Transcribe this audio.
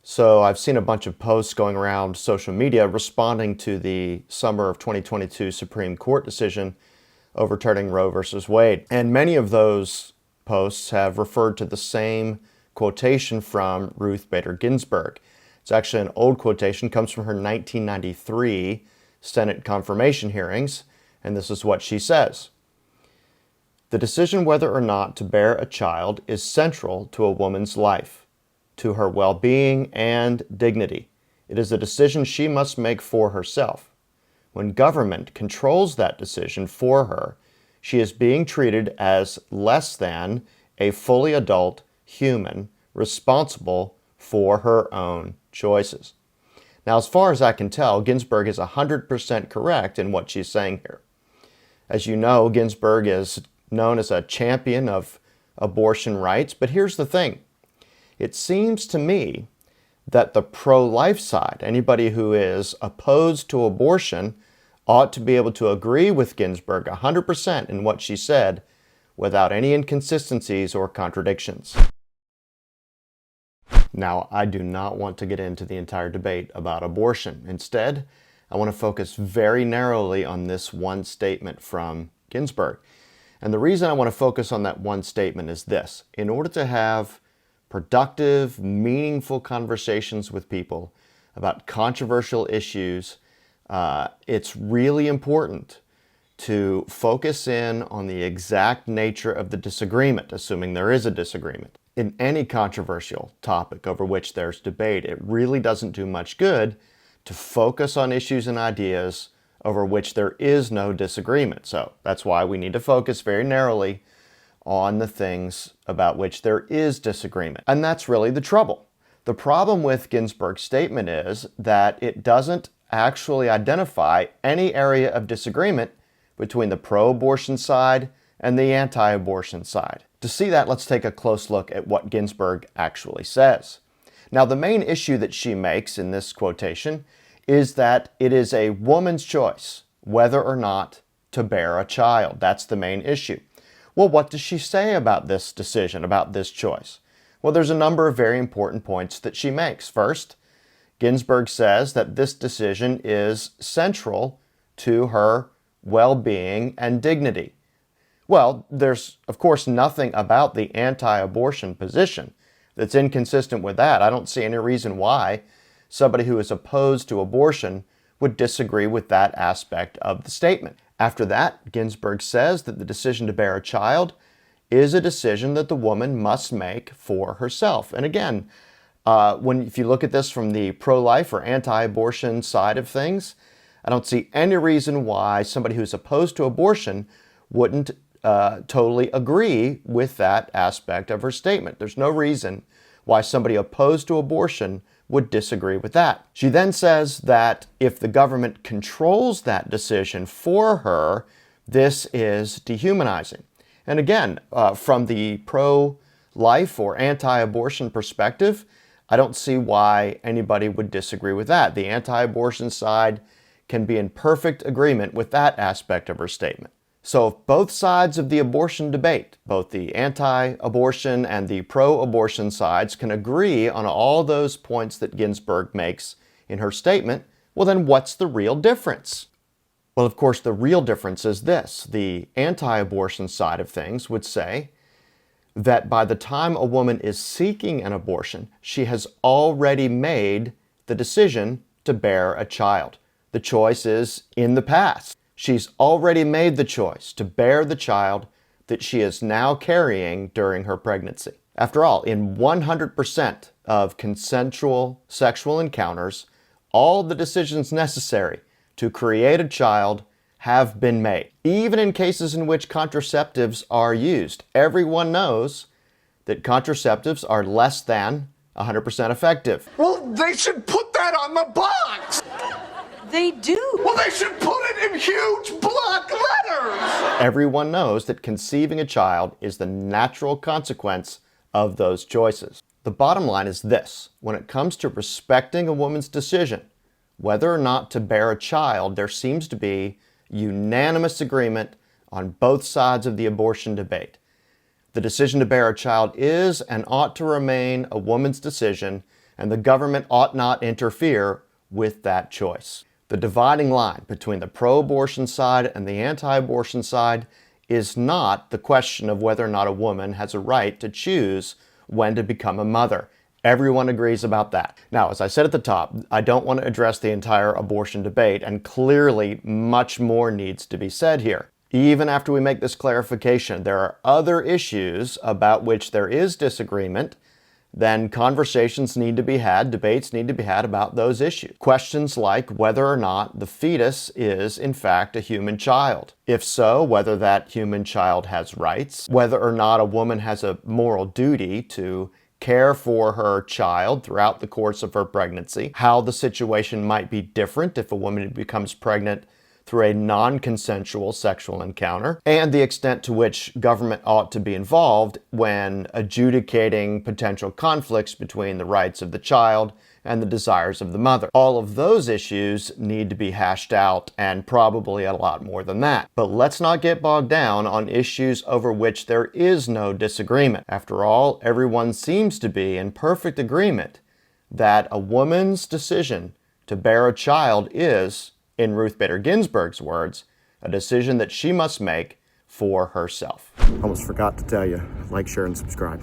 So I've seen a bunch of posts going around social media responding to the summer of 2022 Supreme Court decision overturning Roe versus Wade. And many of those posts have referred to the same quotation from Ruth Bader Ginsburg. It's actually an old quotation, comes from her 1993 Senate confirmation hearings, and this is what she says. The decision whether or not to bear a child is central to a woman's life, to her well-being and dignity. It is a decision she must make for herself. When government controls that decision for her, she is being treated as less than a fully adult human responsible for her own choices. Now, as far as I can tell, Ginsburg is 100% correct in what she's saying here. As you know, Ginsburg is known as a champion of abortion rights, but here's the thing. It seems to me that the pro-life side, anybody who is opposed to abortion, ought to be able to agree with Ginsburg 100% in what she said without any inconsistencies or contradictions. Now, I do not want to get into the entire debate about abortion. Instead, I want to focus very narrowly on this one statement from Ginsburg. And the reason I want to focus on that one statement is this. In order to have productive, meaningful conversations with people about controversial issues, it's really important to focus in on the exact nature of the disagreement, assuming there is a disagreement. In any controversial topic over which there's debate, it really doesn't do much good to focus on issues and ideas over which there is no disagreement. So that's why we need to focus very narrowly on the things about which there is disagreement. And that's really the trouble. The problem with Ginsburg's statement is that it doesn't actually identify any area of disagreement between the pro-abortion side and the anti-abortion side. To see that, let's take a close look at what Ginsburg actually says. Now, the main issue that she makes in this quotation is that it is a woman's choice whether or not to bear a child. That's the main issue. Well, what does she say about this decision, about this choice? Well, there's a number of very important points that she makes. First, Ginsburg says that this decision is central to her well-being and dignity. Well, there's, of course, nothing about the anti-abortion position that's inconsistent with that. I don't see any reason why somebody who is opposed to abortion would disagree with that aspect of the statement. After that, Ginsburg says that the decision to bear a child is a decision that the woman must make for herself. And again, if you look at this from the pro-life or anti-abortion side of things, I don't see any reason why somebody who's opposed to abortion wouldn't totally agree with that aspect of her statement. There's no reason why somebody opposed to abortion would disagree with that. She then says that if the government controls that decision for her, this is dehumanizing. And again, from the pro-life or anti-abortion perspective, I don't see why anybody would disagree with that. The anti-abortion side can be in perfect agreement with that aspect of her statement. So if both sides of the abortion debate, both the anti-abortion and the pro-abortion sides, can agree on all those points that Ginsburg makes in her statement, well then what's the real difference? Well, of course, the real difference is this. The anti-abortion side of things would say that by the time a woman is seeking an abortion, she has already made the decision to bear a child. The choice is in the past. She's already made the choice to bear the child that she is now carrying during her pregnancy. After all, in 100% of consensual sexual encounters, all the decisions necessary to create a child have been made. Even in cases in which contraceptives are used, everyone knows that contraceptives are less than 100% effective. Well, they should put that on the box! They do. Well, they should put it in huge block letters! Everyone knows that conceiving a child is the natural consequence of those choices. The bottom line is this. When it comes to respecting a woman's decision, whether or not to bear a child, there seems to be unanimous agreement on both sides of the abortion debate. The decision to bear a child is and ought to remain a woman's decision, and the government ought not interfere with that choice. The dividing line between the pro-abortion side and the anti-abortion side is not the question of whether or not a woman has a right to choose when to become a mother. Everyone agrees about that. Now, as I said at the top, I don't want to address the entire abortion debate, and clearly much more needs to be said here. Even after we make this clarification, there are other issues about which there is disagreement. Then conversations need to be had, debates need to be had about those issues. Questions like whether or not the fetus is, in fact, a human child. If so, whether that human child has rights, whether or not a woman has a moral duty to care for her child throughout the course of her pregnancy, how the situation might be different if a woman becomes pregnant through a non-consensual sexual encounter, and the extent to which government ought to be involved when adjudicating potential conflicts between the rights of the child and the desires of the mother. All of those issues need to be hashed out, and probably a lot more than that. But let's not get bogged down on issues over which there is no disagreement. After all, everyone seems to be in perfect agreement that a woman's decision to bear a child is, in Ruth Bader Ginsburg's words, a decision that she must make for herself. Almost forgot to tell you, like, share, and subscribe.